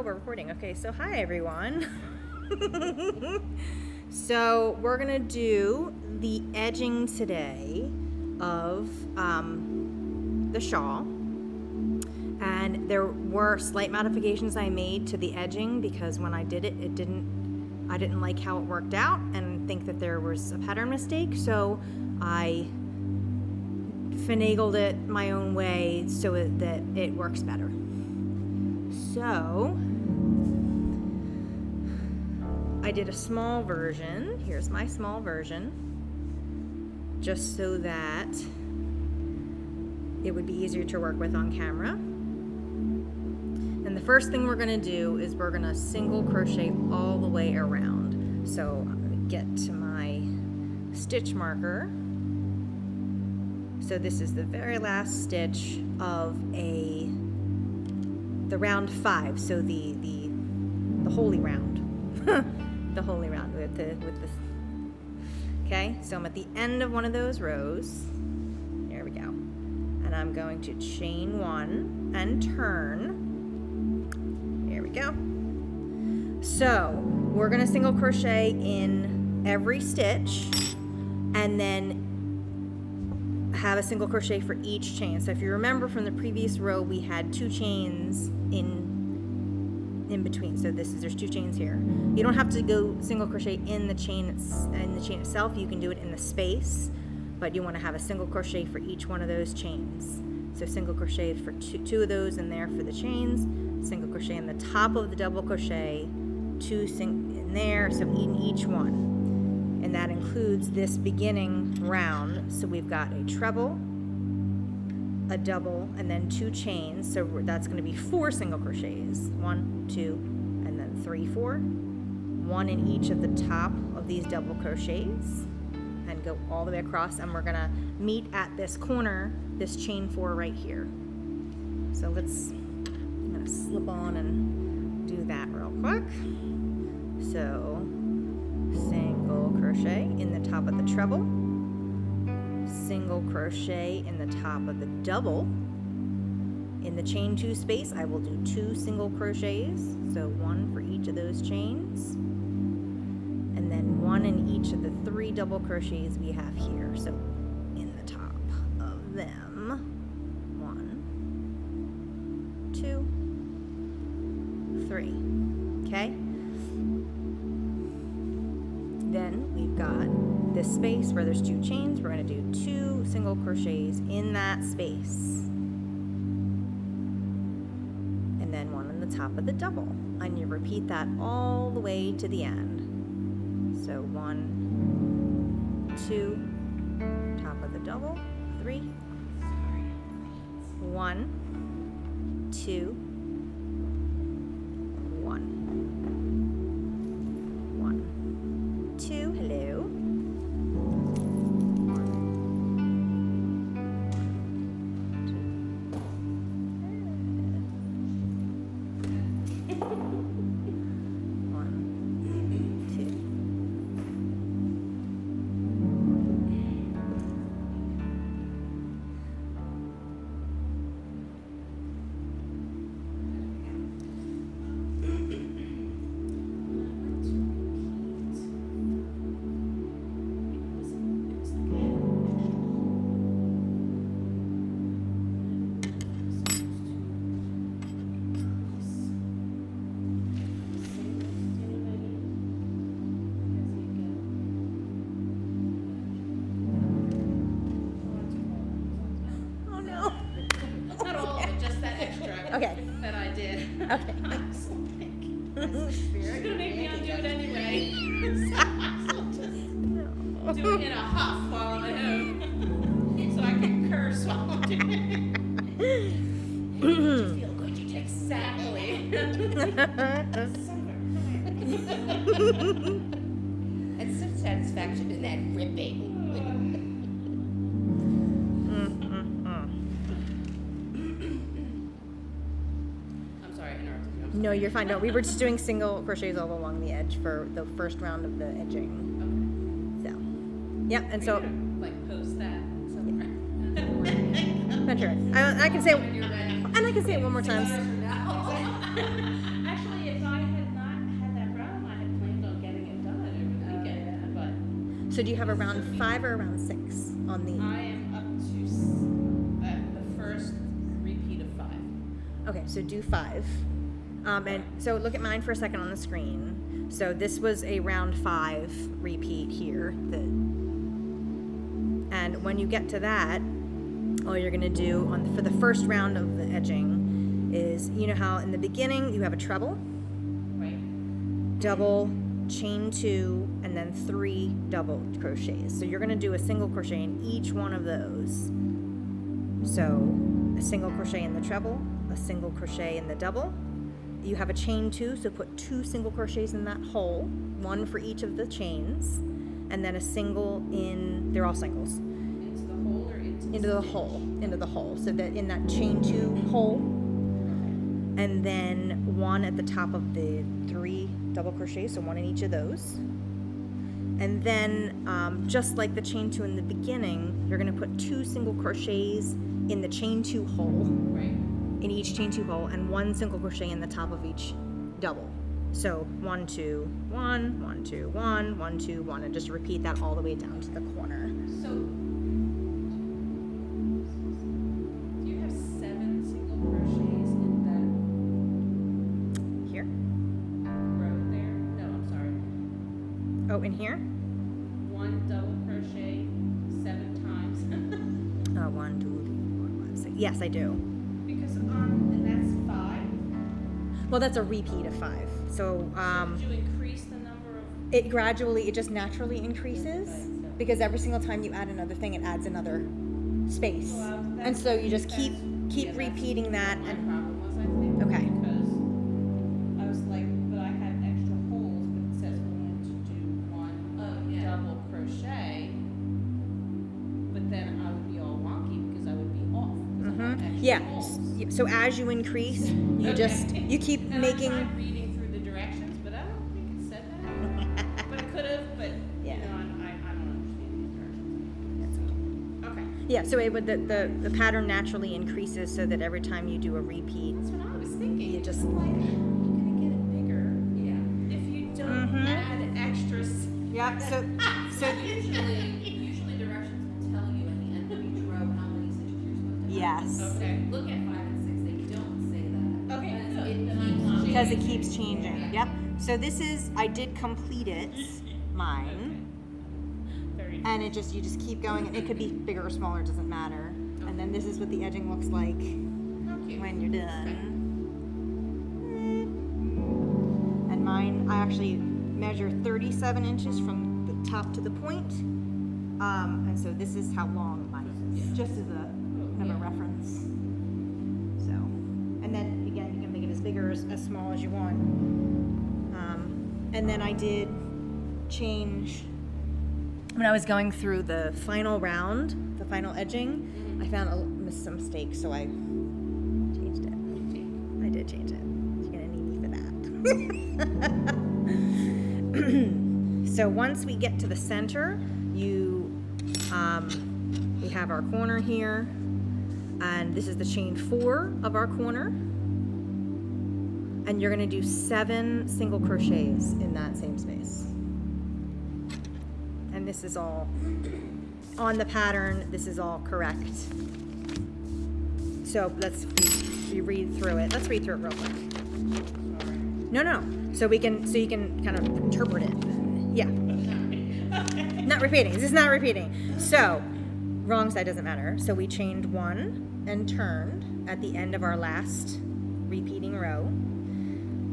we're recording. Okay, so hi everyone. So we're gonna do the edging today of the shawl, and there were slight modifications I made to the edging because when I did it, I didn't like how it worked out and think that there was a pattern mistake, so I finagled it my own way so that it works better. So I did a small version. Here's my small version, just so that it would be easier to work with on camera. And the first thing we're gonna do is we're gonna single crochet all the way around. So I'm gonna get to my stitch marker. So this is the very last stitch of the round 5. So the holy round, the holy round with the. Okay, so I'm at the end of one of those rows. There we go, and I'm going to chain 1 and turn. There we go. So we're gonna single crochet in every stitch, and then have a single crochet for each chain. So if you remember from the previous row, we had 2 chains in between. So there's 2 chains here. You don't have to go single crochet in the chain itself. You can do it in the space, but you want to have a single crochet for each one of those chains. So single crochet for two of those in there for the chains. Single crochet in the top of the double crochet, 2 in there. So in each one. And that includes this beginning round. So we've got a treble, a double, and then 2 chains. So that's going to be 4 single crochets. 1, 2, and then 3, 4. 1 in each of the top of these double crochets, and go all the way across. And we're going to meet at this corner, this chain 4 right here. So I'm going to slip on and do that real quick. So single crochet in the top of the treble, single crochet in the top of the double. In the chain 2 space, I will do 2 single crochets, so 1 for each of those chains, and then 1 in each of the 3 double crochets we have here. So in the top of them, 1, 2, 3. Okay. Then we've got this space where there's 2 chains. We're going to do 2 single crochets in that space, and then 1 on the top of the double, and you repeat that all the way to the end. So 1, 2, top of the double, 3, 1, 2, 1. 2, hello. 1, 2. 1, 2. Okay. That I did. Okay. She's gonna make me undo it anyway. So do it in a huff while I'm at home, so I can curse while I'm doing it. You feel good, you take exactly. It's some satisfaction in that ripping. No, you're fine. No, we were just doing single crochets all along the edge for the first round of the edging. Okay. So, yeah, and so. Like post that somewhere. Not sure. I can say, and I can say it one more time. Actually, So do you have a round 5 or a round 6 on the? I am up to the first repeat of 5. Okay, so do 5. And so look at mine for a second on the screen. So this was a round 5 repeat here. And when you get to that, all you're gonna do for the first round of the edging is, you know how in the beginning you have a treble, Right. double, chain 2, and then 3 double crochets. So you're gonna do a single crochet in each one of those. So a single crochet in the treble, a single crochet in the double. You have a chain 2, so put 2 single crochets in that hole, 1 for each of the chains, and then a single in, they're all singles, Into the hole or into the hole, so that in that chain 2 hole, and then 1 at the top of the 3 double crochets, so 1 in each of those. And then just like the chain 2 in the beginning, you're going to put 2 single crochets in the chain 2 hole, Right. in each chain 2 hole, and 1 single crochet in the top of each double. So 1 2 1 1 2 1 1 2 1, and just repeat that all the way down to the corner. So, do you have 7 single crochets in Here. that row there? No, I'm sorry. Oh, in here. 1 double crochet 7 times. 1 2 3 4 5 6. Yes, I do. Because and that's 5. Well, that's a repeat of 5. So Did you increase the number of? it just naturally increases, because every single time you add another thing, it adds another space. Well, And that's- so you just keep yeah, that's repeating that. what my And problem was, I think. Okay. Because I was like, but I had extra holes, but it says only to do 1 double crochet. But then I would be all wonky because I would be off. 'Cause I had extra yeah. holes. So as you increase, you keep And making. I tried reading through the directions, but I don't think it said that. But it could have, but Yeah. you know, I don't understand these directions. Okay. Yeah, so it would the pattern naturally increases, so that every time you do a repeat, That's what I was thinking. You just- I'm like, how are you gonna get it bigger? Yeah. If you don't add extras. yeah. So Usually directions will tell you at the end of each row how many stitches you're supposed to have. yes, Okay. Look at 5 and 6, they don't say that. Okay, Because good. it keeps changing. because it keeps changing. Yep. So this is, I did complete it, mine, Very and you just keep going, and it could be bigger or smaller, it doesn't matter. And then this is what the edging looks like okay. when you're done. And mine, I actually measure 37 inches from the top to the point. And so this is how long mine is, just as a kind of a reference. So, and then again, you can make it as big or as small as you want. And then I did change, when I was going through the final round, the final edging, I found some mistakes, so I changed it. I did change it. You're gonna need me for that. So once we get to the center, we have our corner here, and this is the chain 4 of our corner, and you're gonna do 7 single crochets in that same space. And this is all on the pattern. This is all correct. So let's read through it. Let's read through it real quick. No. So you can kind of interpret it. Yeah. Not repeating. This is not repeating. So wrong side doesn't matter. So we chained 1 and turned at the end of our last repeating row.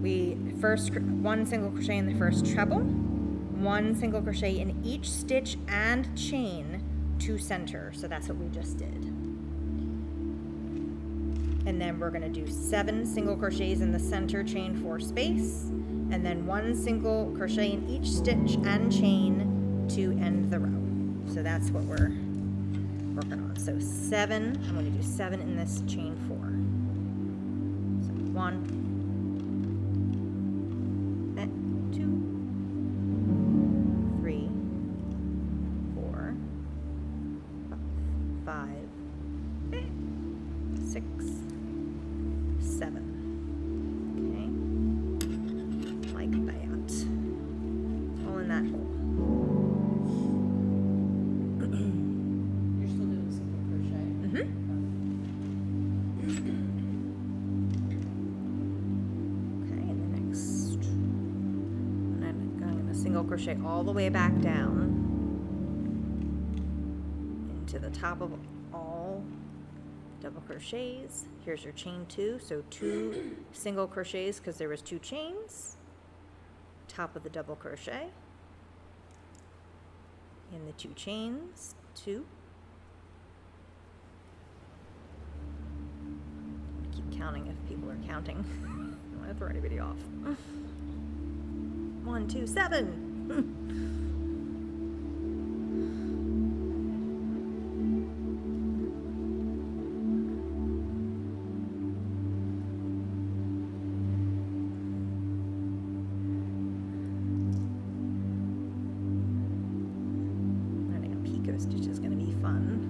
We first 1 single crochet in the first treble, 1 single crochet in each stitch and chain to center. So that's what we just did. And then we're going to do 7 single crochets in the center chain 4 space, and then 1 single crochet in each stitch and chain to end the row. So that's what we're working on. So 7, I'm going to do 7 in this chain 4. So 1, 2, 3, 4, 5, 6, 7. Okay, like that. All in that hole. crochet all the way back down into the top of all double crochets. Here's your chain 2, so 2 single crochets because there was 2 chains. Top of the double crochet in the 2 chains, 2. Keep counting if people are counting. I don't want to throw anybody off. 1, 2, 7. Learning a Picot stitch is going to be fun.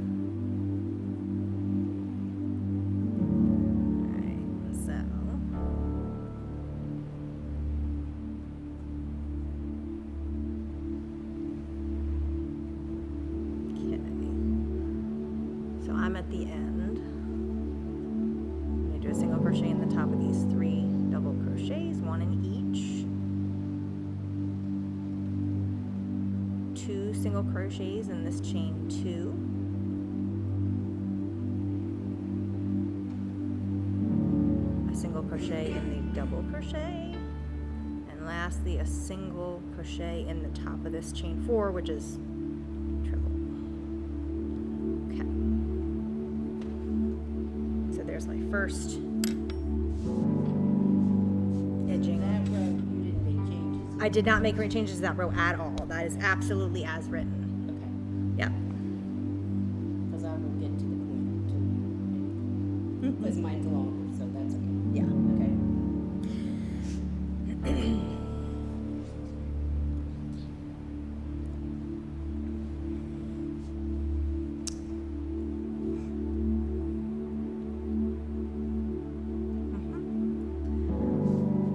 I'm at the end. I'm going to do a single crochet in the top of these 3 double crochets, 1 in each. 2 single crochets in this chain 2. A single crochet in the double crochet. And lastly, a single crochet in the top of this chain 4, which is my first edging. That row, you didn't make changes. I did not make any changes to that row at all. That is absolutely as written. Okay. Yep. Because I will get to the point too. Because mine's longer, so that's okay. Yeah. Okay.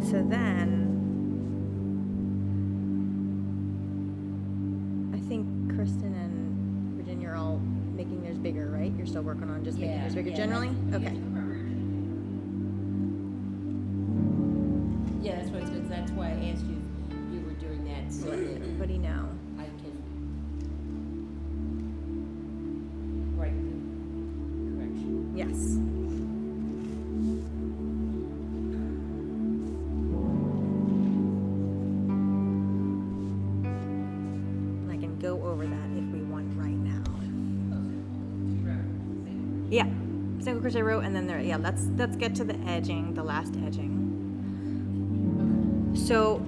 So then, I think Kristen and Virginia are all making theirs bigger, right? You're still working on just making yours bigger generally? Okay. Yeah, that's what it's, that's why I asked you if you were doing that so Let that everybody know. I can write the correction. Yes. Go over that if we want right now. Yeah, single crochet row, and then there. Yeah, let's get to the edging, the last edging. So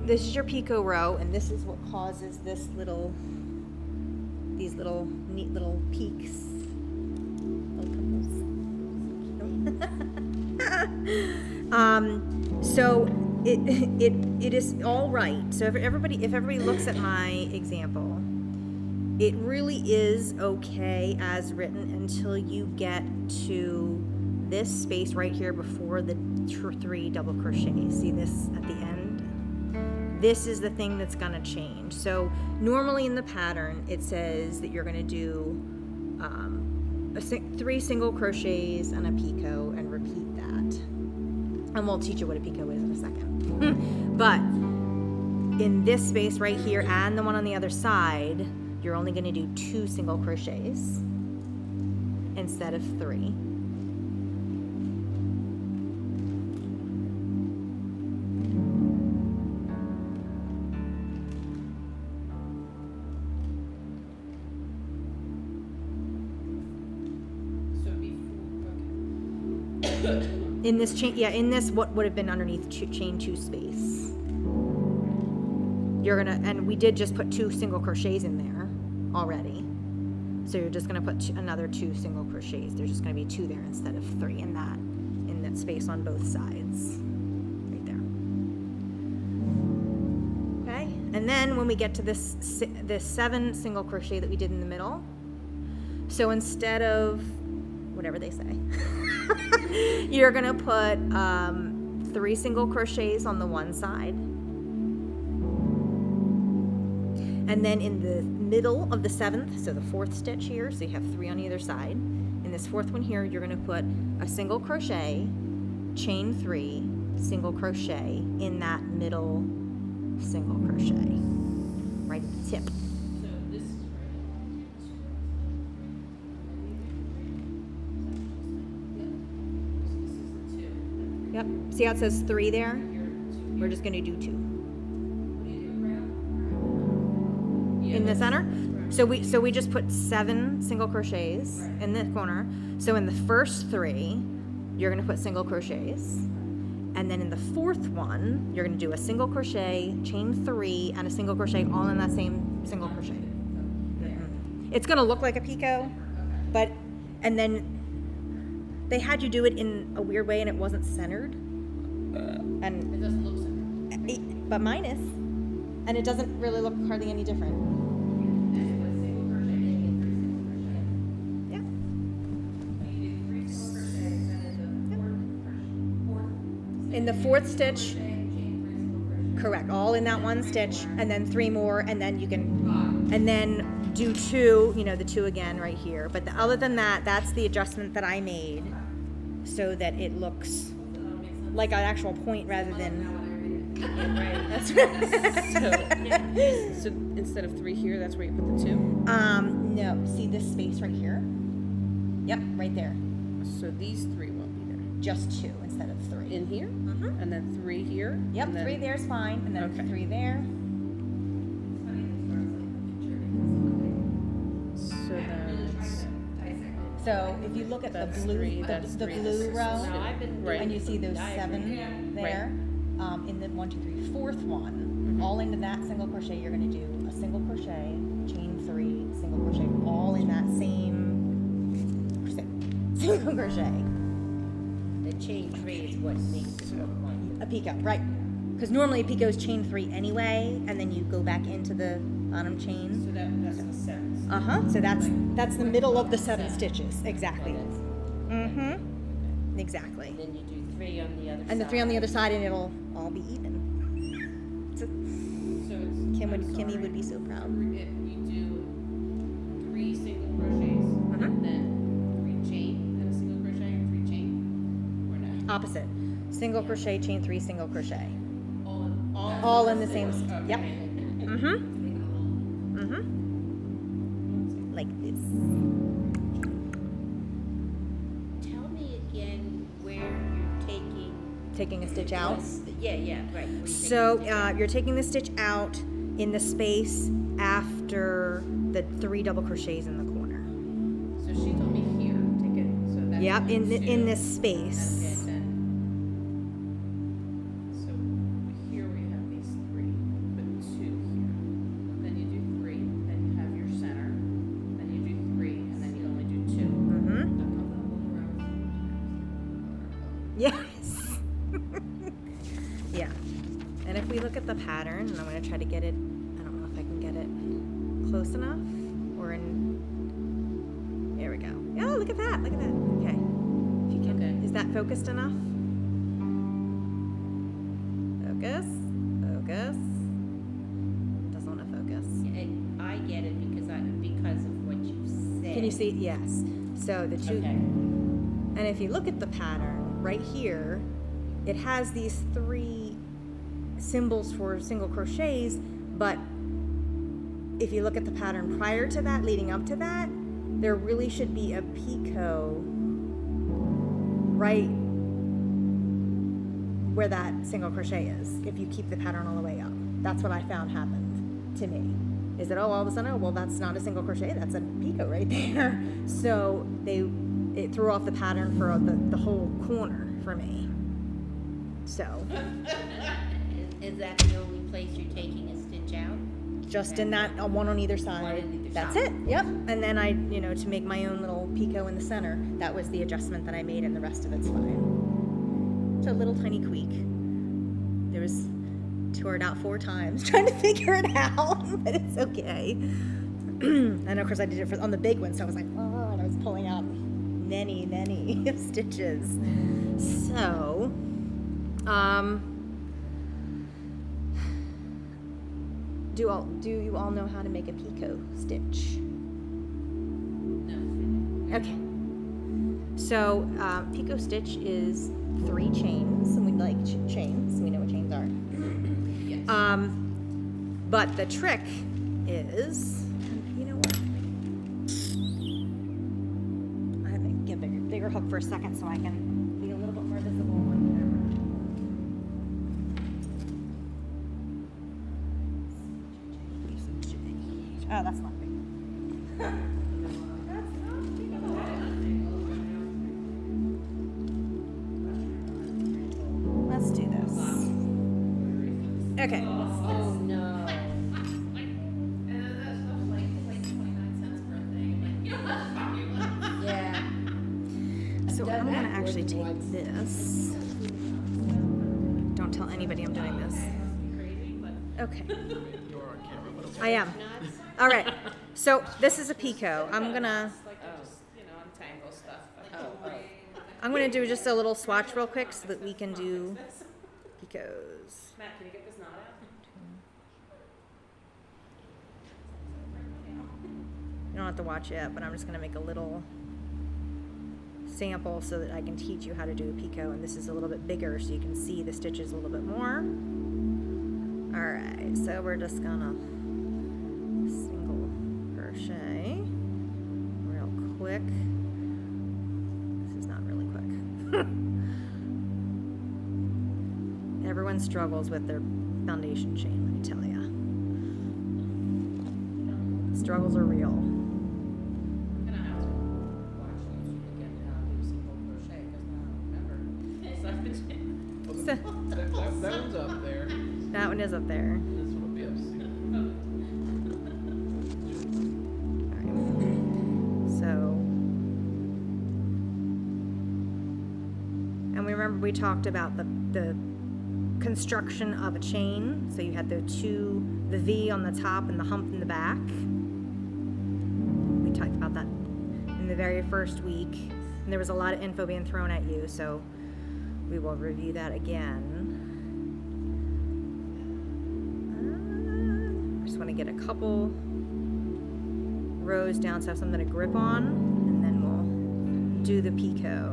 this is your Picot row, and this is what causes these little neat little peaks. So it is all right. So if everybody looks at my example, it really is okay as written until you get to this space right here before the 3 double crochets. See this at the end? This is the thing that's going to change. So normally in the pattern, it says that you're going to do 3 single crochets and a picot and repeat that. And we'll teach you what a picot is in a second. But in this space right here and the one on the other side, you're only going to do 2 single crochets instead of 3. In this chain, in this what would have been underneath chain 2 space. You're gonna, and we did just put 2 single crochets in there already. So you're just gonna put another 2 single crochets. There's just gonna be 2 there instead of 3 in that space on both sides, right there. Okay, and then when we get to this 7 single crochet that we did in the middle, so instead of whatever they say. You're gonna put 3 single crochets on the one side, and then in the middle of the 7th, so the 4th stitch here, so you have 3 on either side. In this 4th one here, you're gonna put a single crochet, chain 3, single crochet in that middle single crochet right at the tip. So this is right. Yep. See how it says 3 there? We're just going to do 2 in the center. So we just put 7 single crochets in the corner. So in the first 3, you're going to put single crochets, and then in the 4th one, you're going to do a single crochet, chain 3, and a single crochet all in that same single crochet. It's going to look like a picot, but and then they had you do it in a weird way, and it wasn't centered. It And doesn't look centered. but mine is, and it doesn't really look hardly any different. And it was single crochet, chain 3 single crochet. Yeah. So you did 3 single crochets, then In the 4th stitch, chain 3 single crochet. correct, all in that one stitch, and then 3 more, and then you can, and then do 2, you know, the 2 again right here. But other than that, that's the adjustment that I made so that it looks like an actual point rather than. That's So instead of 3 here, that's where you put the 2? No, see this space right here? Yep, right there. So these 3 won't be there. Just 2 instead of 3. In here? Mhm. And then 3 here? Yep, and then, 3 there's fine, and then Okay. 3 there. So that's... So if you look at That's the blue, 3, that's the 3, blue this is row, Now, I've been Right. and you see those diagram. 7 there, in the 1, 2, 3, 4th one, all into that single crochet, you're going to do a single crochet, chain 3, single crochet, all in that same single crochet. The chain 3 is what makes it look like. A picot, right? Because normally a picot is chain 3 anyway, and then you go back into the bottom chain. So that's the 7th. So that's the middle of the 7 stitches, exactly. So that's- Exactly. And then you do 3 on the other side. And the 3 on the other side, and it'll all be even. So So it's Kimmy would be so proud. If you do 3 single crochets, and then 3 chain, then a single crochet, or 3 chain, or no? Opposite. Single crochet, chain 3, single crochet. All in the same. Okay. Yep. Like this. Tell me again where you're Taking a stitch out. Yeah, right. where you're So taking the stitch you're taking the stitch out in the space after the 3 double crochets in the corner. So she told me here, take it, so that's Yep, 1, in 2. this space. Okay, then. So here we have these 3, put 2 here. Then you do 3, then you have your center, then you do 3, and then you only do 2. Yes. Yeah. And if we look at the pattern, and I'm going to try to get it, I don't know if I can get it close enough, or in, there we go. Oh, look at that, look at that. Okay. If you can, Okay. is that focused enough? Focus, focus. Doesn't want to focus. And I get it because of what you said. Can you see? Yes. So the 2, Okay. and if you look at the pattern right here, it has these 3 symbols for single crochets, but if you look at the pattern prior to that, leading up to that, there really should be a picot right where that single crochet is, if you keep the pattern all the way up. That's what I found happened to me. Is that, all of a sudden, well, that's not a single crochet, that's a picot right there. So it threw off the pattern for the whole corner for me. So, Is that the only place you're taking a stitch out? just in that, one on either side. One on either That's side. it, yep. And then I, to make my own little picot in the center, that was the adjustment that I made, and the rest of it's fine. It's a little tiny tweak. There was, tore it out 4 times trying to figure it out, but it's okay. And of course I did it on the big one, so I was like, oh, and I was pulling out many stitches. So, do you all know how to make a picot stitch? No. Okay. So, Picot Stitch is 3 chains, and we like chains. We know what chains are. Yes. But the trick is, you know what? I have to get a bigger hook for a second so I can be a little bit more visible on camera. Oh, that's not big. Let's do this. Okay. Oh no. Yeah. So I've I'm done gonna that actually more take than once. this. Don't tell anybody I'm doing this. Okay. I am. All right. So this is a Picot. I'm gonna Untangle stuff. I'm gonna do just a little swatch real quick so that we can do Picots. Matt, can you get this knot out? You don't have to watch it, but I'm just gonna make a little sample so that I can teach you how to do a Picot. And this is a little bit bigger so you can see the stitches a little bit more. All right, so we're just gonna single crochet real quick. This is not really quick. Everyone struggles with their foundation chain, let me tell ya. Struggles are real. I'm gonna have to watch YouTube again how to do single crochet because I don't remember. So I've been That one's up there. That one is up there. This one will be up soon. So, and we remember we talked about the construction of a chain. So you had the V on the top and the hump in the back. We talked about that in the very first week. And there was a lot of info being thrown at you, so we will review that again. I just want to get a couple rows down so I have something to grip on, and then we'll do the Picot.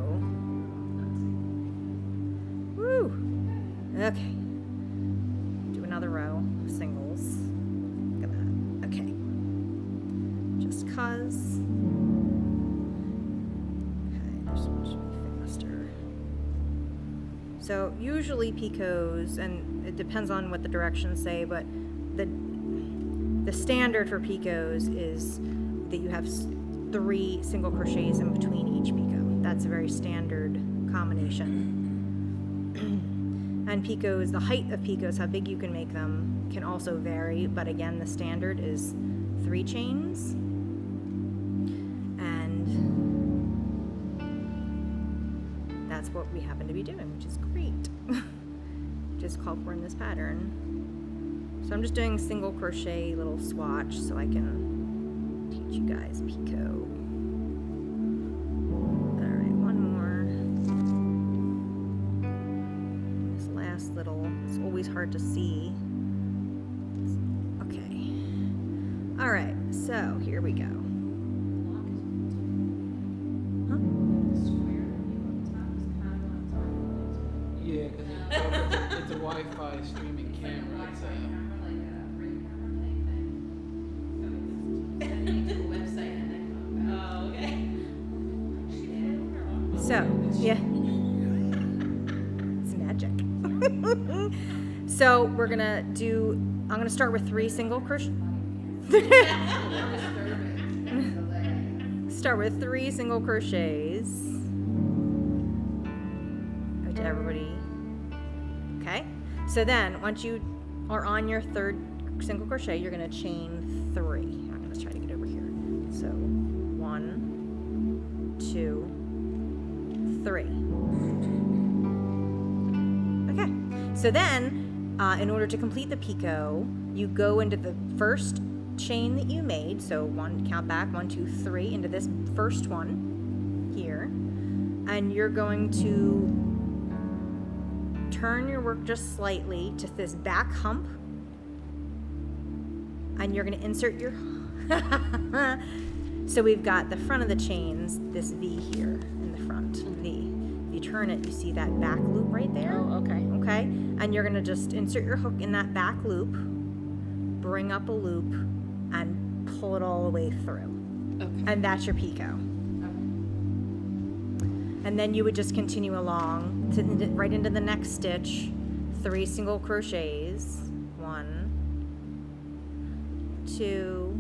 Woo! Okay. Do another row of singles. Look at that. Okay. Just cause. Okay, this one should be faster. So usually Picots, and it depends on what the directions say, but the standard for Picots is that you have 3 single crochets in between each Picot. That's a very standard combination. And Picots, the height of Picots, how big you can make them, can also vary, but again, the standard is 3 chains. And that's what we happen to be doing, which is great. Just called for in this pattern. So I'm just doing single crochet little swatch so I can teach you guys Picot. All right, one more. This last little, it's always hard to see. Okay. All right, so here we go. Yeah, because it's a Wi-Fi streaming camera. It's So, yeah. It's magic. So we're gonna do, I'm gonna start with 3 single crochet. Start with 3 single crochets. To everybody. Okay? So then, once you are on your 3rd single crochet, you're gonna chain 3. I'm gonna try to get over here. So, 1, 2, 3. Okay. So then, in order to complete the Picot, you go into the first chain that you made. So count back, 1, 2, 3, into this first one here. And you're going to turn your work just slightly to this back hump. And you're going to insert your... So we've got the front of the chains, this V here in the front, V. If you turn it, you see that back loop right there. Oh, okay. Okay? And you're going to just insert your hook in that back loop. bring up a loop and pull it all the way through. Okay. And that's your picot. And then you would just continue along to right into the next stitch, 3 single crochets, 1, 2,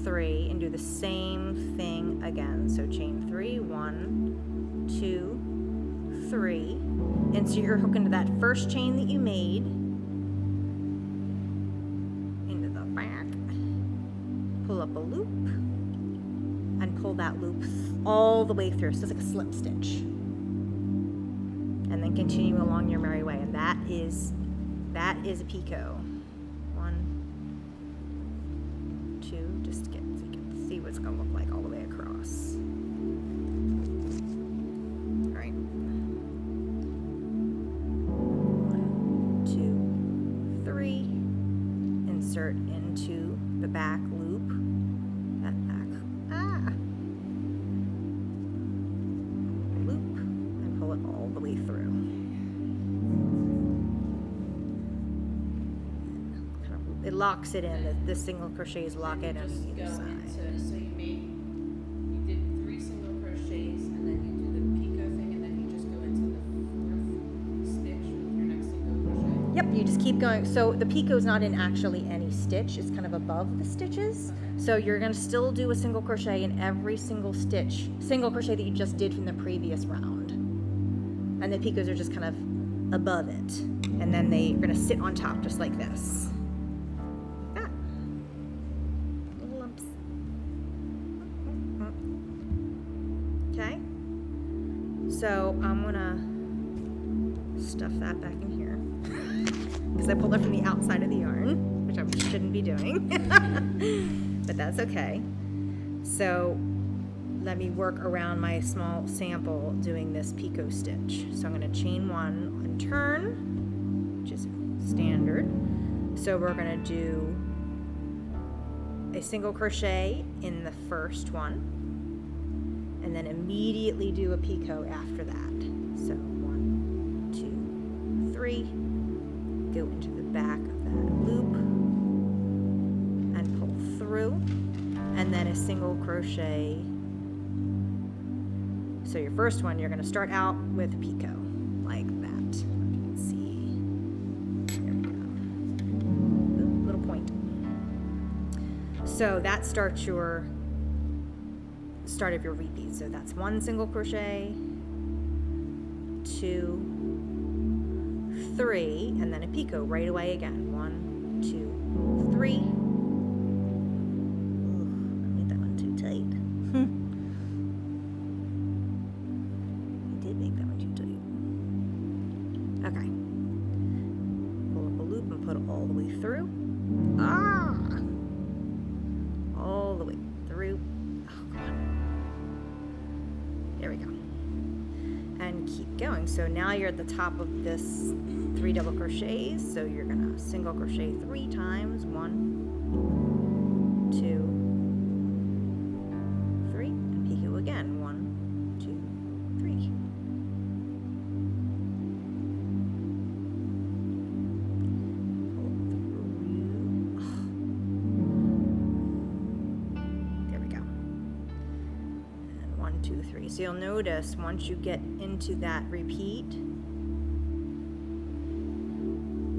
3, and do the same thing again. So chain 3, 1, 2, 3, and so you're hooking to that first chain that you made into the back, pull up a loop, and pull that loop all the way through. So it's like a slip stitch. And then continue along your merry way. And that is a picot. 1, 2, just to get so you can see what it's gonna look like all the way across. All right. 1, 2, 3. Insert into the back loop. That back loop, and pull it all the way through. It locks it in. The single crochets lock it on Just either go side. into, so you did 3 single crochets, and then you do the picot thing, and then you just go into the 4th stitch with your next single crochet. Yep, you just keep going. So the picot's not in actually any stitch. It's kind of above the stitches. So you're going to still do a single crochet in every single crochet that you just did from the previous round. And the picots are just kind of above it. And then they're going to sit on top just like this. Ah. Little lumps. Okay. So I'm going to stuff that back in here. Because I pulled it from the outside of the yarn, which I shouldn't be doing. But that's okay. So let me work around my small sample doing this picot stitch. So I'm going to chain 1 and turn, which is standard. So we're going to do a single crochet in the first one, and then immediately do a picot after that. So 1, 2, 3, go into the back of that loop and pull through, and then a single crochet. So your first one, you're going to start out with a picot like that. You can see. There we go. Ooh, little point. So that starts your start of your repeat. So that's 1 single crochet, 2, 3, and then a picot right away again. 1, 2, 3. Ooh, I made that one too tight. I did make that one too tight. Okay. Pull up a loop and put it all the way through. Ah! All the way through. Oh, God. There we go. And keep going. So now you're at the top of this 3 double crochets. So you're gonna single crochet 3 times. 1, 2, 3, and picot again. 1, 2, 3. Pull through. There we go. And 1, 2, 3. So you'll notice once you get into that repeat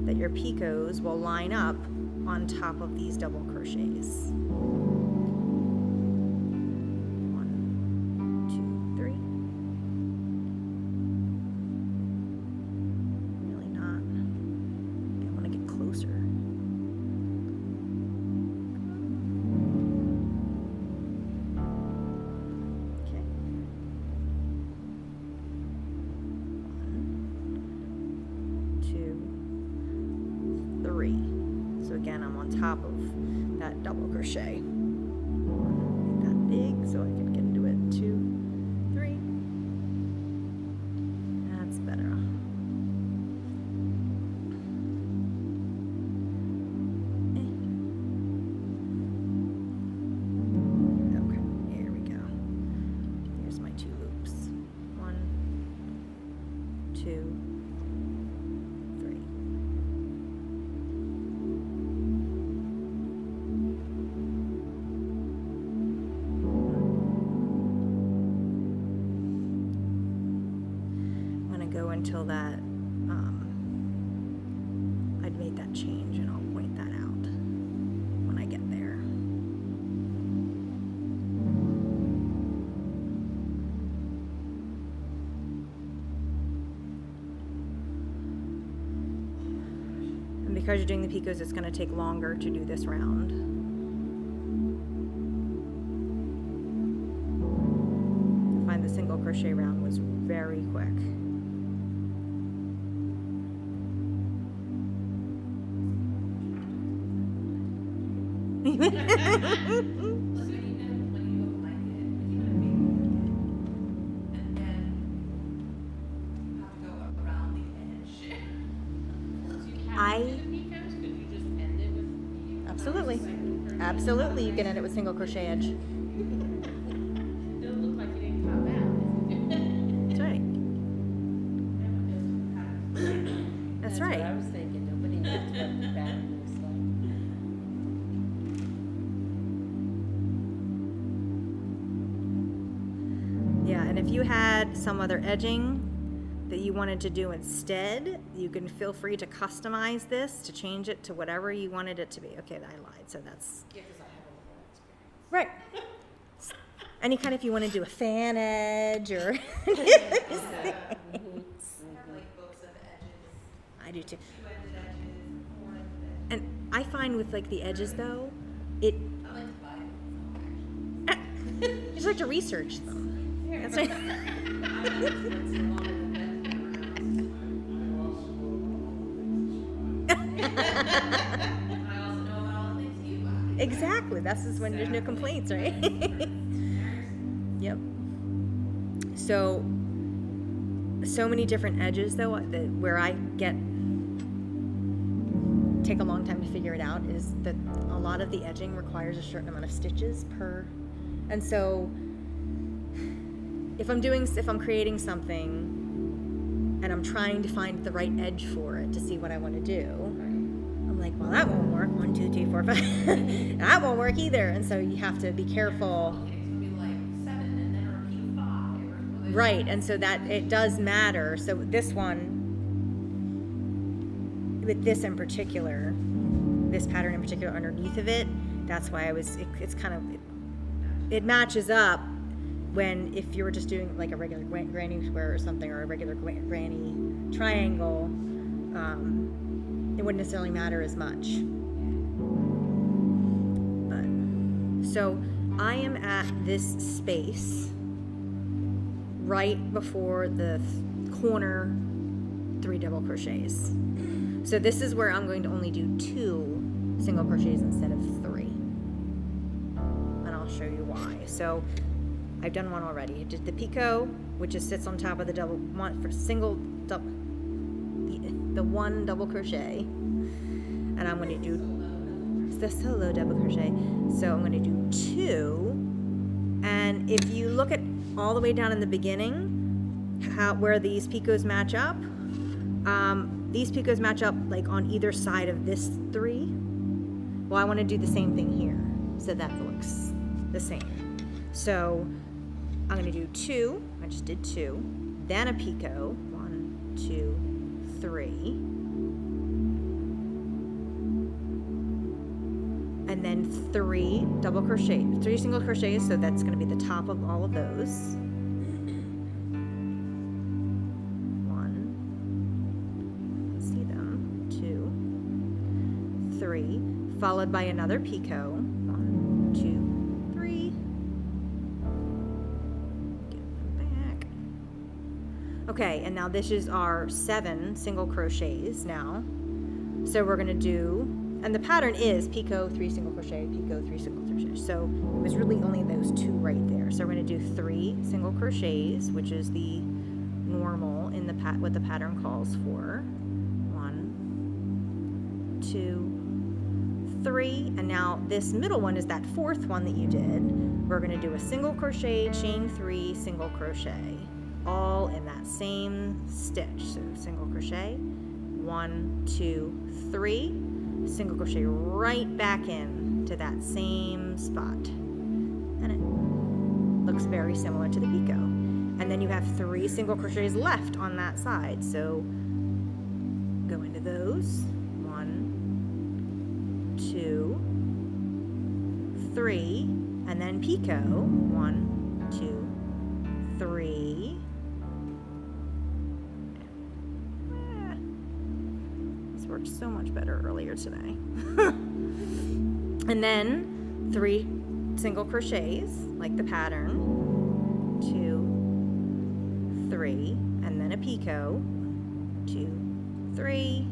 that your picots will line up on top of these double crochets. 1, 2, 3. Really not. I want to get closer. Okay. 1, 2, 3. So again, I'm on top of that double crochet. Make that big so I can get into it. 2, 3. That's better. Okay, here we go. Here's my 2 loops. 1, 2, 3. until that, I'd made that change, and I'll point that out when I get there. And because you're doing the picots, it's going to take longer to do this round. I find the single crochet round was very quick. Absolutely. Absolutely, you can end it with single crochet edge. It'll look like it didn't come out. That's right. That's What I right. was thinking, nobody knows what the pattern looks like. Yeah, and if you had some other edging that you wanted to do instead, you can feel free to customize this to change it to whatever you wanted it to be. Okay, I lied, so that's Yeah, because I have a little experience. right. Any kind, if you want to do a fan edge or I have like books of edges, I do too. 2-ended edges, 4-ended edges. And I find with like the edges though, it I like to buy them. you just like to research them. That's right. I also know about all the things you buy. Exactly. That's just when there's no complaints, right? Yep. So many different edges though that where I take a long time to figure it out is that a lot of the edging requires a certain amount of stitches per, and so if I'm creating something and I'm trying to find the right edge for it to see what I want to do, I'm like, well, that won't work. 1, 2, 3, 4, 5. That won't work either. And so you have to be careful. Okay, so it'll be like 7 and then repeat 5. Right. And so that it does matter. So this one, with this in particular, this pattern in particular underneath of it, that's why it's kind of, it matches up when if you were just doing like a regular granny square or something, or a regular granny triangle, it wouldn't necessarily matter as much. But so I am at this space right before the corner 3 double crochets. So this is where I'm going to only do 2 single crochets instead of 3. And I'll show you why. So I've done one already. I did the Picot, which just sits on top of the double one for the 1 double crochet, and I'm going to do the solo double crochet. So I'm going to do 2, and if you look at all the way down in the beginning, where these picots match up, these picots match up like on either side of this 3. Well, I want to do the same thing here, so that looks the same. So I'm going to do 2. I just did 2. Then a picot. 1, 2, 3. And then 3 double crochet, 3 single crochets. So that's going to be the top of all of those. 1. Let's see them. 2, 3. Followed by another picot. 1, 2, 3. Okay, and now this is our 7 single crochets now. So we're going to do, and the pattern is picot, 3 single crochet, picot, 3 single crochet. So it was really only those 2 right there. So we're going to do 3 single crochets, which is the normal in the what the pattern calls for. 1, 2, 3, and now this middle one is that 4th one that you did. We're going to do a single crochet, chain 3, single crochet, all in that same stitch. So single crochet, 1, 2, 3, single crochet right back in to that same spot, and it looks very similar to the picot. and then you have 3 single crochets left on that side. So go into those, 1, 2, 3, and then picot, 1, 2, 3. This worked so much better earlier today. And then 3 single crochets, like the pattern, 2, 3, and then a picot, 2, 3.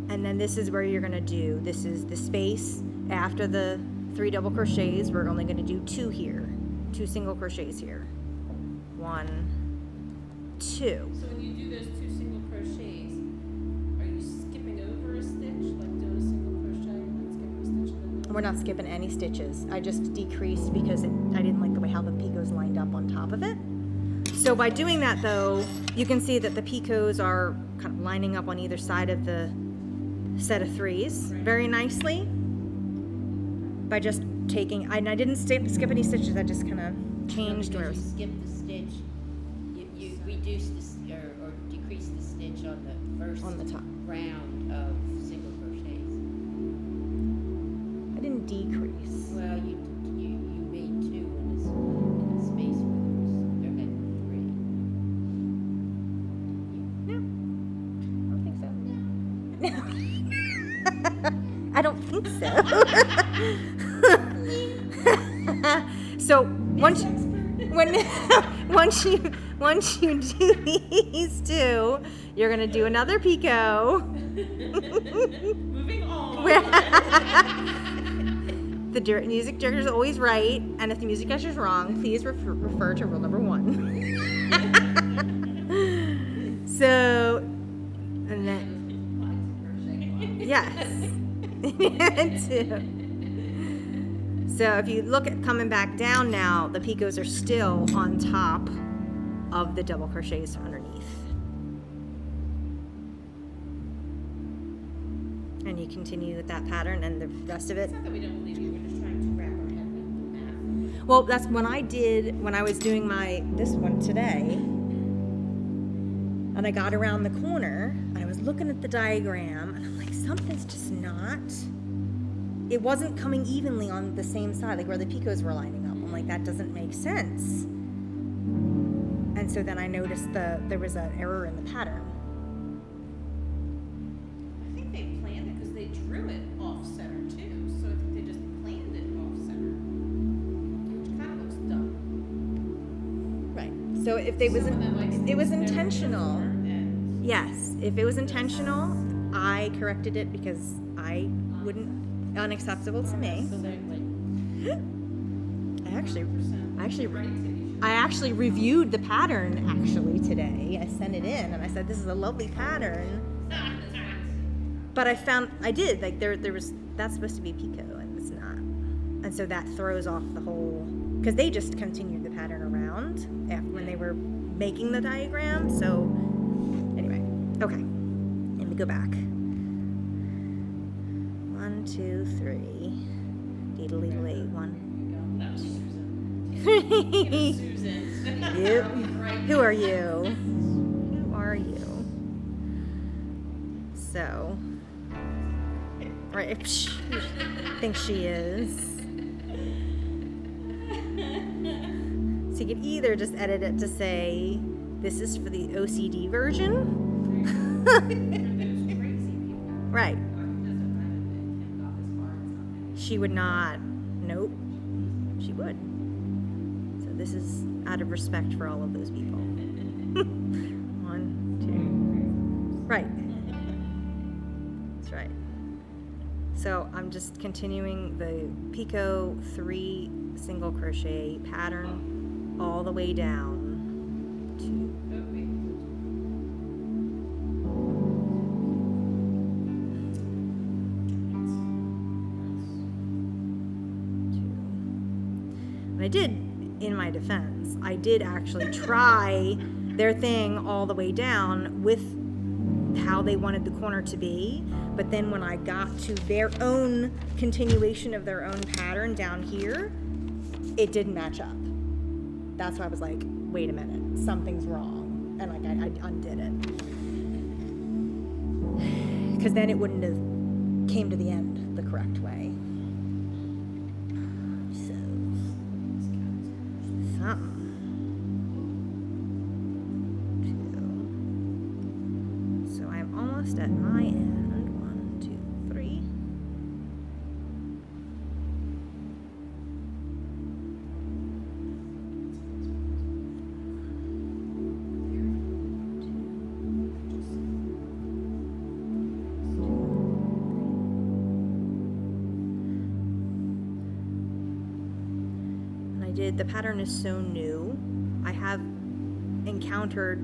And then this is where you're gonna do, this is the space after the 3 double crochets. We're only gonna do 2 here, 2 single crochets here. 1, 2. So when you do those 2 single crochets, are you skipping over a stitch, like doing a single crochet and then skipping a stitch? And then We're not skipping any stitches. I just decreased because I didn't like the way how the picots lined up on top of it. So by doing that though, you can see that the picots are kind of lining up on either side of the set of 3s very nicely. By just taking, and I didn't skip any stitches, I just kind of changed Because where. you skip the stitch, you reduce the, or decrease the stitch on the first On the top. round of single crochets. I didn't decrease. Well, you made 2 in a space where there had 3. No, I don't think so. I don't think so. So once you do these 2, you're gonna do another picot. Moving on. The music director is always right, and if the music director is wrong, please refer to rule number 1. So, and then. Yes. 2. So if you look at coming back down now, the picots are still on top of the double crochets underneath. And you continue with that pattern and the rest of it. It's not that we don't believe you, we're just trying to wrap our head around the math. Well, that's when I was doing this one today, and I got around the corner, and I was looking at the diagram, and I'm like, something's just not, it wasn't coming evenly on the same side, like where the picots were lining up. I'm like, that doesn't make sense. And so then I noticed there was an error in the pattern. I think they planned it because they drew it off center too, so I think they just planned it off center, which kind of looks dumb. Right. So if they was, Some of them like it was things never intentional. before, and Yes, if it was intentional, I corrected it because I wouldn't, unacceptable to me. I actually reviewed the pattern actually today. I sent it in and I said, this is a lovely pattern. But I did, like there was, that's supposed to be picot and it's not. And so that throws off the whole, because they just continued the pattern around when they were making the diagram. So anyway, okay, let me go back. 1, 2, 3. Diddly 1. that was Susan. 3. Susan. Yep. Who are you? Who are you? So, right, I think she is. So you could either just edit it to say, this is for the OCD version. For those crazy people. Right. It doesn't matter that Kim got this far and something. She would not. Nope. She would. So this is out of respect for all of those people. 1, 2. Right. That's right. So I'm just continuing the picot 3 single crochet pattern all the way down to Oh, wait. And I did, in my defense, I did actually try their thing all the way down with how they wanted the corner to be. But then when I got to their own continuation of their own pattern down here, it didn't match up. That's why I was like, wait a minute, something's wrong. And like I undid it. Because then it wouldn't have came to the end the correct way. So, something. 2. So I'm almost at my end. 1, 2, 3. The pattern is so new. I have encountered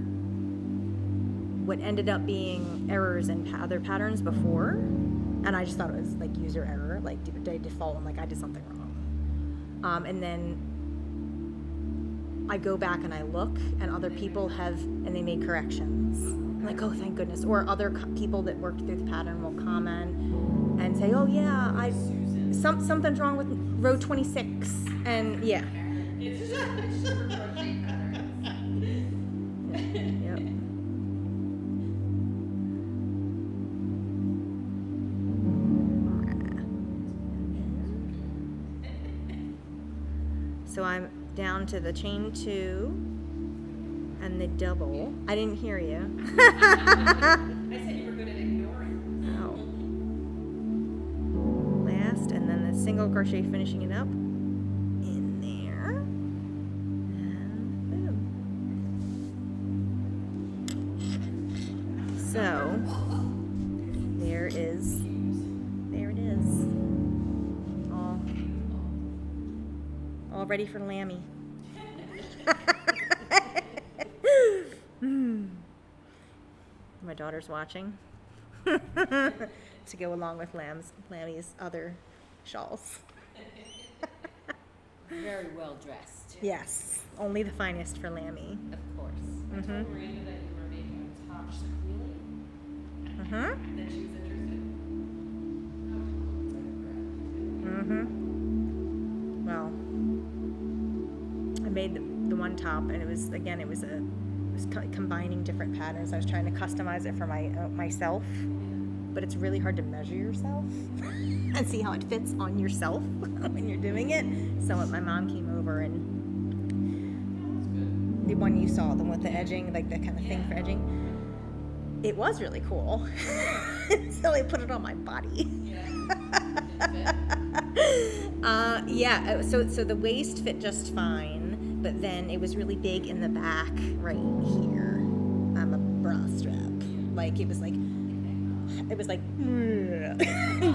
what ended up being errors in other patterns before, and I just thought it was like user error, like by default, I'm like I did something wrong. And then I go back and I look, and other people have, and they made corrections. I'm like, oh, thank goodness. Or other people that worked through the pattern will comment and say, oh yeah, something's wrong with row 26, and yeah. It's just for crochet patterns. Yep. So I'm down to the chain 2 and the double. I didn't hear you. I said you were good at ignoring. Oh. Last, and then the single crochet finishing it up. So, there it is, all ready for Lammy. My daughter's watching to go along with Lammy's other shawls. Very well dressed. Yes, only the finest for Lammy. Of course. I told Miranda that you were making a top sequely. That she was interested. Well, I made the one top, and it was combining different patterns. I was trying to customize it for myself, but it's really hard to measure yourself and see how it fits on yourself when you're doing it. So my mom came over, and the one you saw, the one with the edging, like the kind of thing for edging, it was really cool. So I put it on my body. So the waist fit just fine, but then it was really big in the back right here. A bra strap. Like it was like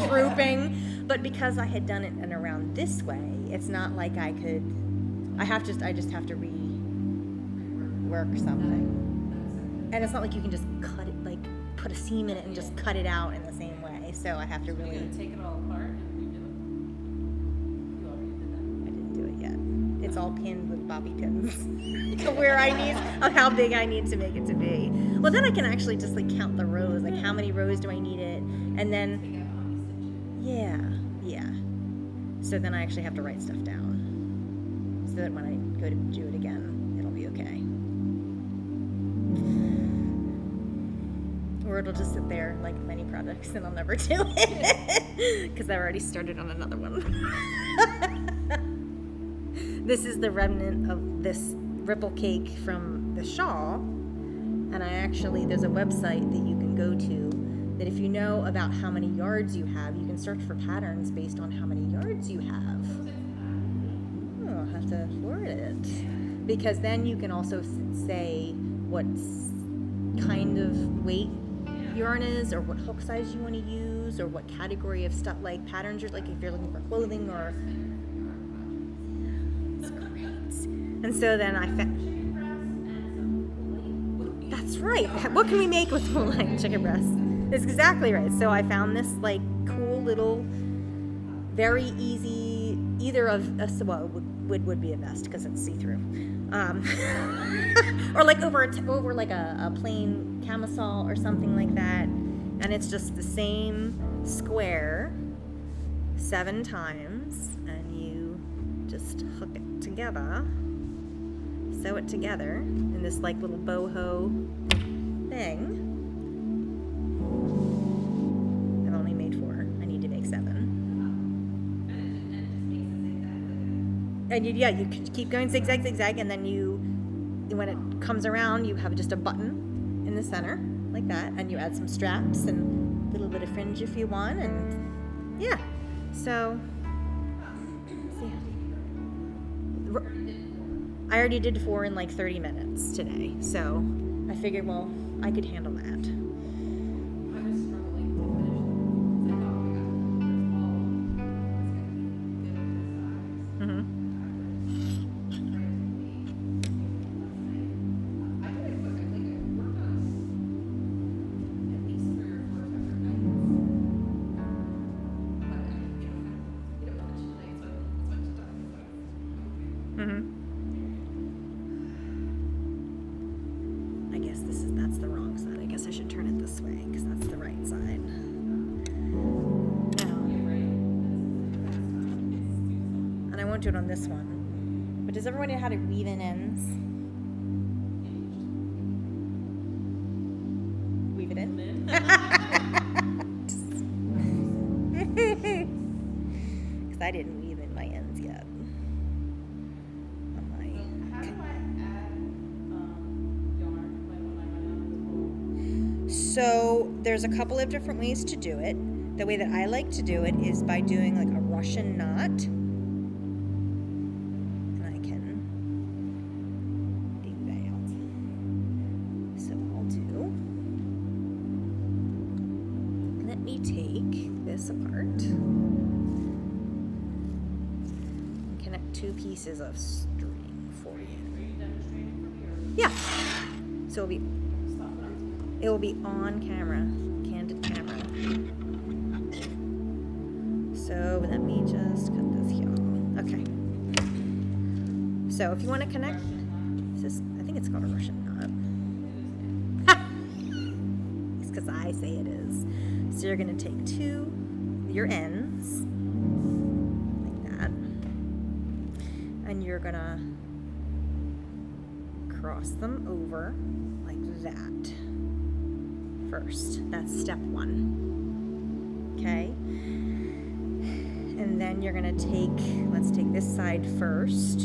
drooping. But because I had done it in around this way, it's not like I just have to rework something. And it's not like you can just cut it, like put a seam in it and just cut it out in the same way. So I have to really. You're gonna take it all apart and redo it. You already did that. I didn't do it yet. It's all pinned with bobby pins to where I need, of how big I need to make it to be. Well, then I can actually just like count the rows, like how many rows do I need it, and then yeah. So then I actually have to write stuff down, so that when I go to do it again, it'll be okay. Or it'll just sit there like many projects and I'll never do it because I already started on another one. This is the remnant of this ripple cake from the shawl, and there's a website that you can go to that if you know about how many yards you have, you can search for patterns based on how many yards you have. Oh, I'll have to word it, because then you can also say what kind of weight yarn is, or what hook size you want to use, or what category of stuff, like patterns you're like, if you're looking for clothing or. That's great. And so then I found. That's right. What can we make with full line chicken breast? That's exactly right. So I found this like cool little, very easy, either of would be a vest because it's see-through, or like over like a plain camisole or something like that, and it's just the same square 7 times, and you just hook it together, sew it together in this like little boho thing. I've only made 4. I need to make 7. And you could keep going zigzag, zigzag, and then when it comes around, you have just a button in the center, like that, and you add some straps and a little bit of fringe if you want, and yeah. So, I already did 4 in like 30 minutes today, so I figured, well, I could handle that. I was struggling to finish them. I thought, oh my God, the first ball is going to be good for the size. Mm-hmm. I did it quick. I worked on at least 3 or 4 separate nights. But I did a bunch of nights, so as much time as Mm-hmm. I guess that's the wrong side. I guess I should turn it this way because that's the right side. Now, and I won't do it on this one. But does everyone know how to weave in ends? Weave it in? Because I didn't weave in my ends yet. On my How do I add yarn when I run out of wool? So there's a couple of different ways to do it. The way that I like to do it is by doing like a Russian knot. And I can do that. So I'll do. Let me take this apart. Connect 2 pieces of string for you. Are you demonstrating for me or Yeah. So it'll be stop it? It will be on camera, candid camera. So let me just cut this here. Okay. So if you want to connect, I think it's called a Russian knot. It's because I say it is. So you're going to take your ends, like that, and you're going to cross them over like that. First. That's step 1. Okay? And then you're going to let's take this side first.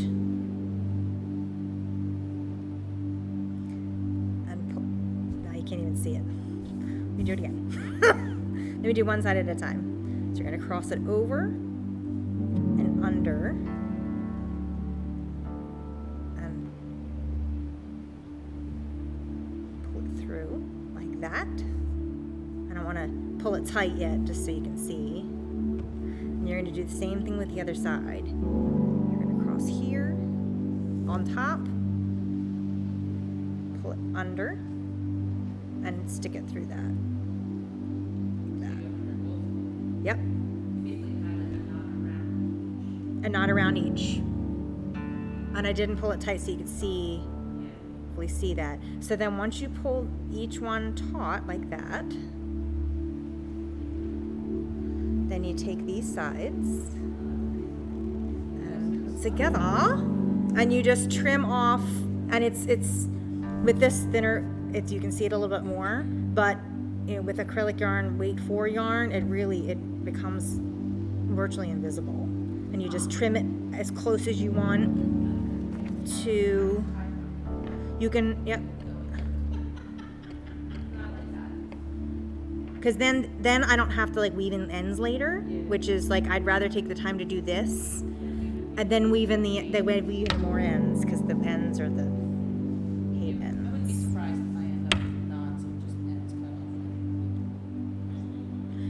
And now you can't even see it. Let me do it again. Let me do one side at a time. So you're going to cross it over and under. And pull it through. Like that. I don't want to pull it tight yet, just so you can see. And you're going to do the same thing with the other side. You're going to cross here, on top, pull it under, and stick it through that. Like that. Yep. A knot around each. And I didn't pull it tight so you could see. See that. So then once you pull each one taut like that, then you take these sides and together, and you just trim off. And it's with this thinner, you can see it a little bit more. But with acrylic yarn, weight 4 yarn, it becomes virtually invisible. And you just trim it as close as you want to. You can, yep. Because then I don't have to like weave in ends later, which is like I'd rather take the time to do this, and then weave in weave in more ends because the ends are the hate I wouldn't be ends. surprised if I end up with knots and just ends cut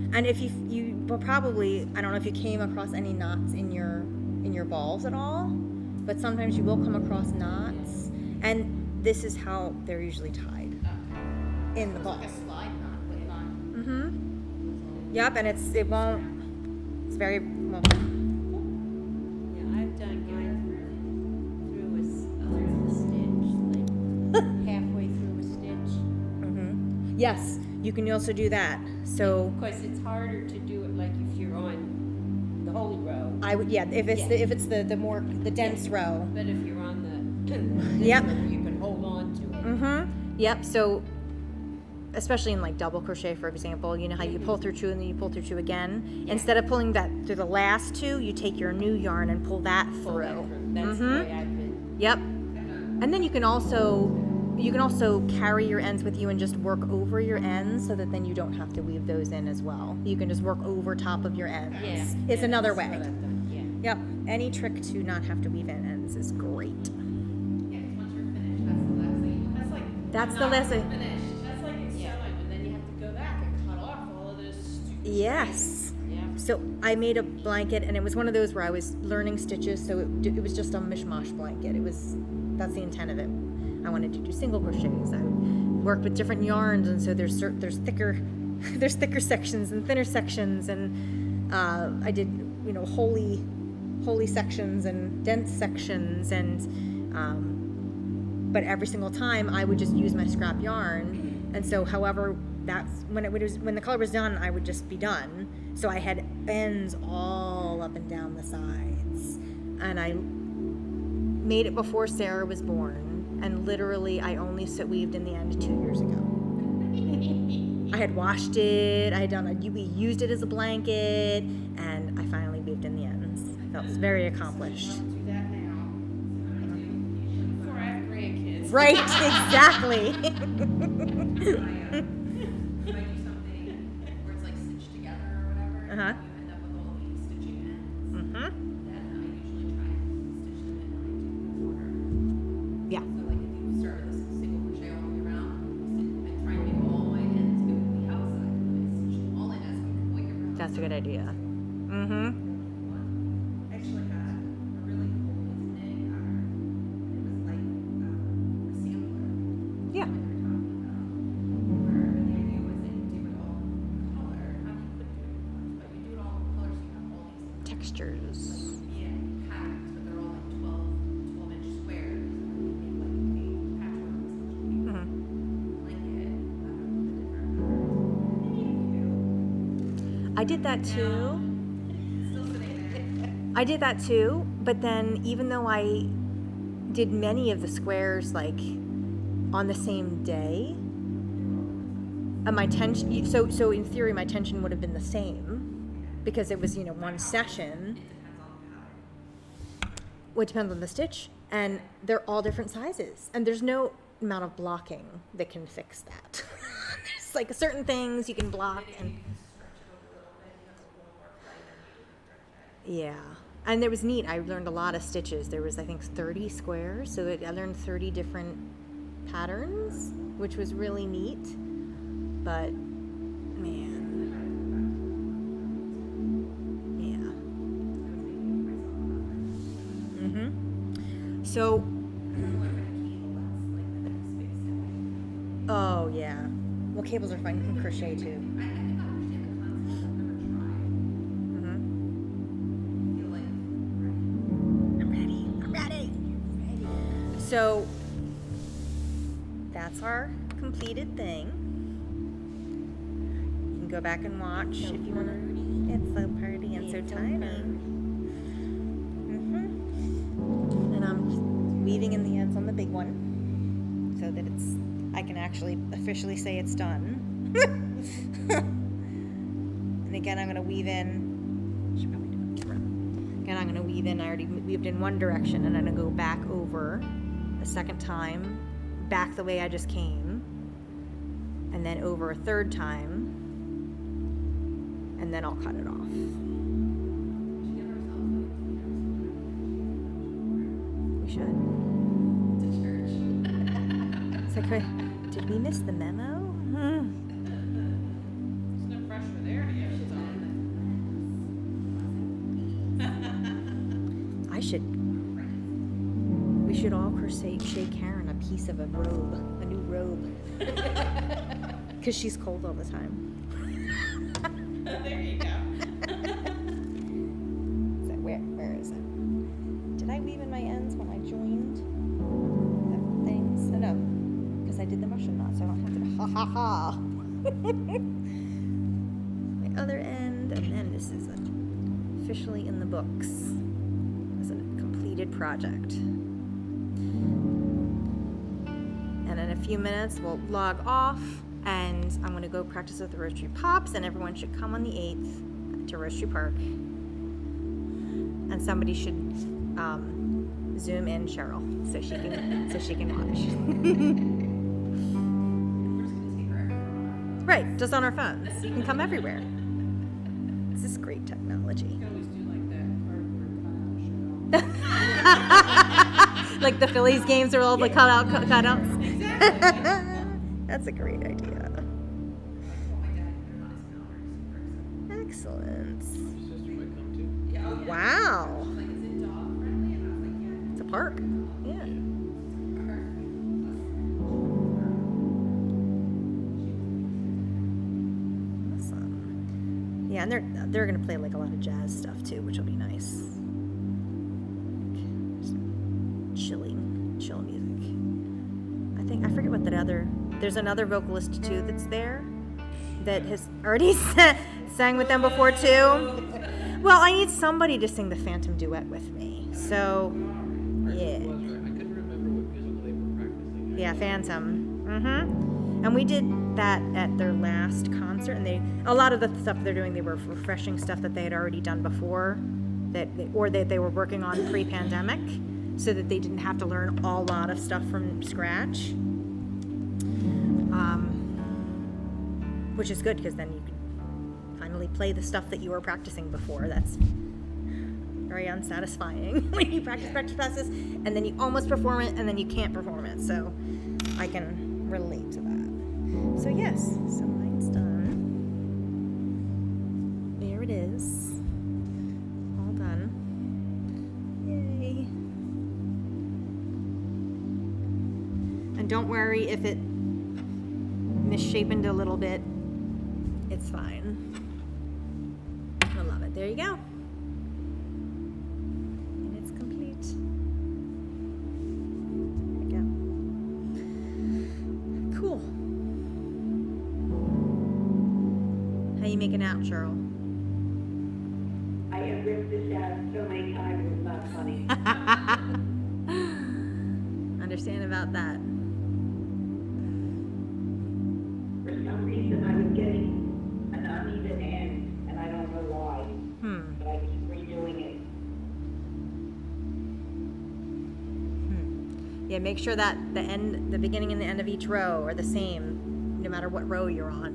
off. And if you will probably, I don't know if you came across any knots in your balls at all, but sometimes you will come across knots, and this is how they're usually tied in the ball. Like a slide knot, but not. Mm-hmm. Yep, and it's very well. Yeah, I've done mine through a stitch, like halfway through a stitch. Mm-hmm. Yes, you can also do that. So Of course, it's harder to do it like if you're on the holy row. I would, yeah, if it's Yeah. if it's the more the dense row. But if you're on the Yep. you can hold on to it. Mm-hmm. Yep. So, especially in like double crochet, for example, you know how you pull through two and then you pull through two again. Yeah. Instead of pulling that through the last two, you take your new yarn and pull that Pull that through. through. That's the way I've been. Yep. And then you can also carry your ends with you and just work over your ends so that then you don't have to weave those in as well. You can just work over top of your ends. Yeah. It's another That's way. what I've done. Yeah. Yep. Any trick to not have to weave in ends is great. Yeah, 'cause once you're finished, that's the last thing. That's the not lesson. Finished. That's like in Yeah. sewing, but then you have to go back and cut off all of those stupid Yes. Yeah. So I made a blanket, and it was one of those where I was learning stitches, so it was just a mishmash blanket. That's the intent of it. I wanted to do single crochets. I worked with different yarns, and so there's thicker there's thicker sections and thinner sections, and I did holy sections and dense sections, and but every single time I would just use my scrap yarn, and so however when the color was done, I would just be done. So I had ends all up and down the sides, and I made it before Sarah was born, and literally I only weaved in the end 2 years ago. I had washed it, we used it as a blanket, and I finally weaved in the ends. I felt very accomplished. Don't do that now. Before I have grandkids. Right, exactly. If I do something where it's like stitched together or whatever, Uh-huh. you end up with all these stitching ends. Mm-hmm. Then I usually try and stitch them in when I do the border. Yeah. So like if you start with a single crochet all the way around, I try and make all my ends go to the outside, and I stitch them all in as I'm going around. That's a good idea. Mm-hmm. I actually had a really cool knitting pattern. It was like a sampler. Yeah. Like we were talking about, where the idea was that you do it all in color. Not that you couldn't do it in colors, but you do it all in color, so you have all these Textures. patterns, but they're all like 12-inch squares. And then you make like a patchwork, essentially, Mm-hmm. blanket out of the different. I did that too. Still sitting there. I did that too, but then even though I did many of the squares like on the same day, my tension, so in theory my tension would have been the same because it was one session. It depends on the pattern. Well, it depends on the stitch, and they're all different sizes, and there's no amount of blocking that can fix that. There's like certain things you can block, and yeah. And there was neat. I learned a lot of stitches. There was, I think, 30 squares, so I learned 30 different patterns, which was really neat. But man, yeah. Mhm. So. Oh yeah. Well, cables are fun. You can crochet too. I think I understand the concept. I've never tried. Mhm. I feel like I'm ready. So that's our completed thing. You can go back and watch if you want to. It's so pretty and so tiny. And I'm weaving in the ends on the big one so that I can actually officially say it's done. And again, I'm going to weave in. Should probably do it camera. Again, I'm going to weave in. I already weaved in one direction, and I'm going to go back over a second time, back the way I just came, and then over a third time, and then I'll cut it off. We should. to church. It's like, wait, did we miss the memo? There's no pressure there to get it done. We should all crochet Karen a piece of a robe, a new robe. Because she's cold all the time. There you go. Where is it? Did I weave in my ends when I joined the things? Oh, no, because I did the mushroom knot, so I don't have to. Ha ha ha! My other end, and then this is a officially in the books as a completed project. And in a few minutes, we'll log off, and I'm going to go practice with the Roastery Pops, and everyone should come on the 8th to Roastery Park. And somebody should zoom in Cheryl so she can watch. We're just gonna take her everywhere. Right, just on our phones. You can come everywhere. This is great technology. You can always do like that cardboard cutout. Like the Phillies games are all the cutouts. Exactly. That's a great idea. I told my dad to put it on his calendar, super excited. Excellent. Your sister might come too. Yeah, oh yeah. Wow. She's like, is it dog friendly? And I was like, yeah. It's a park. Yeah. Awesome. Yeah, and they're gonna play like a lot of jazz stuff too, which will be nice. Chill music. I forget what there's another vocalist too that's there that has already sang with them before too. Well, I need somebody to sing the Phantom duet with me. So, yeah. I couldn't remember what musical they were practicing. Yeah, Phantom. And we did that at their last concert, and a lot of the stuff they're doing, they were refreshing stuff that they had already done before, that they were working on pre-pandemic, so that they didn't have to learn a lot of stuff from scratch. Which is good, because then you can finally play the stuff that you were practicing before. That's very unsatisfying when you practice, and then you almost perform it, and then you can't perform it. So I can relate to that. So yes, so mine's done. There it is. All done. Yay. And don't worry if it misshapened a little bit. It's fine. I love it. There you go. And it's complete. There you go. Cool. How you making out, Cheryl? I have ripped this out so many times, it's not funny. Understand about that. For some reason, I was getting an uneven end, and I don't know why, but I keep redoing it. Yeah, make sure that the beginning and the end of each row are the same, no matter what row you're on.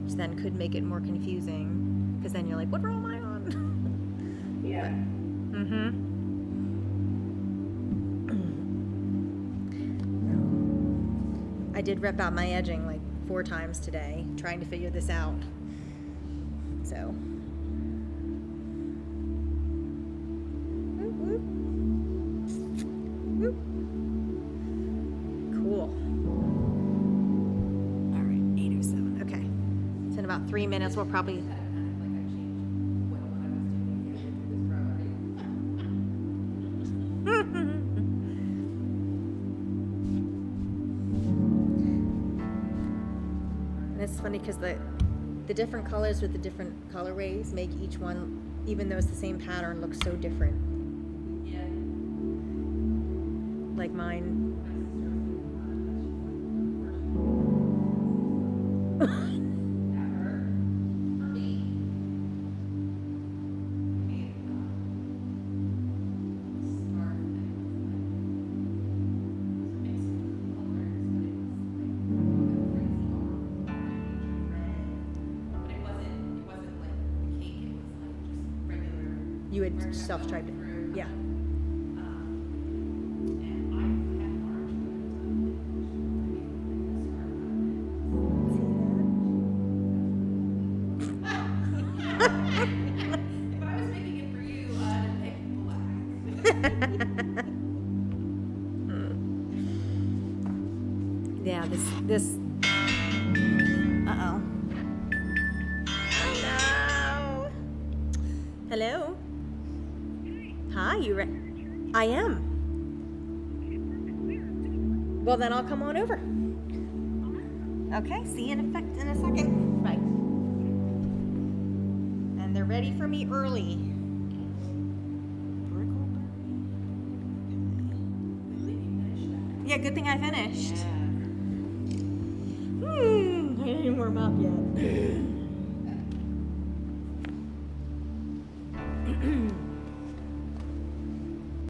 Which then could make it more confusing, because then you're like, what row am I on? Yeah. I did rip out my edging like 4 times today, trying to figure this out. So. Whoop, whoop. Whoop. Cool. All right, 8:07. Okay. So in about 3 minutes, we'll probably. Kind of like I changed what I was doing to this row. And it's funny because the different colors with the different colorways make each one, even though it's the same pattern, look so different. Yeah. Like mine. You had self-tried it. Yeah. If I was making it for you, I'd pick black. Yeah, this. Uh-oh. Oh no. Hello? Hi, you ready? I am. Well, then I'll come on over. Okay, see you in a second. Bye. And they're ready for me early. Yeah, good thing I finished. I didn't warm up yet.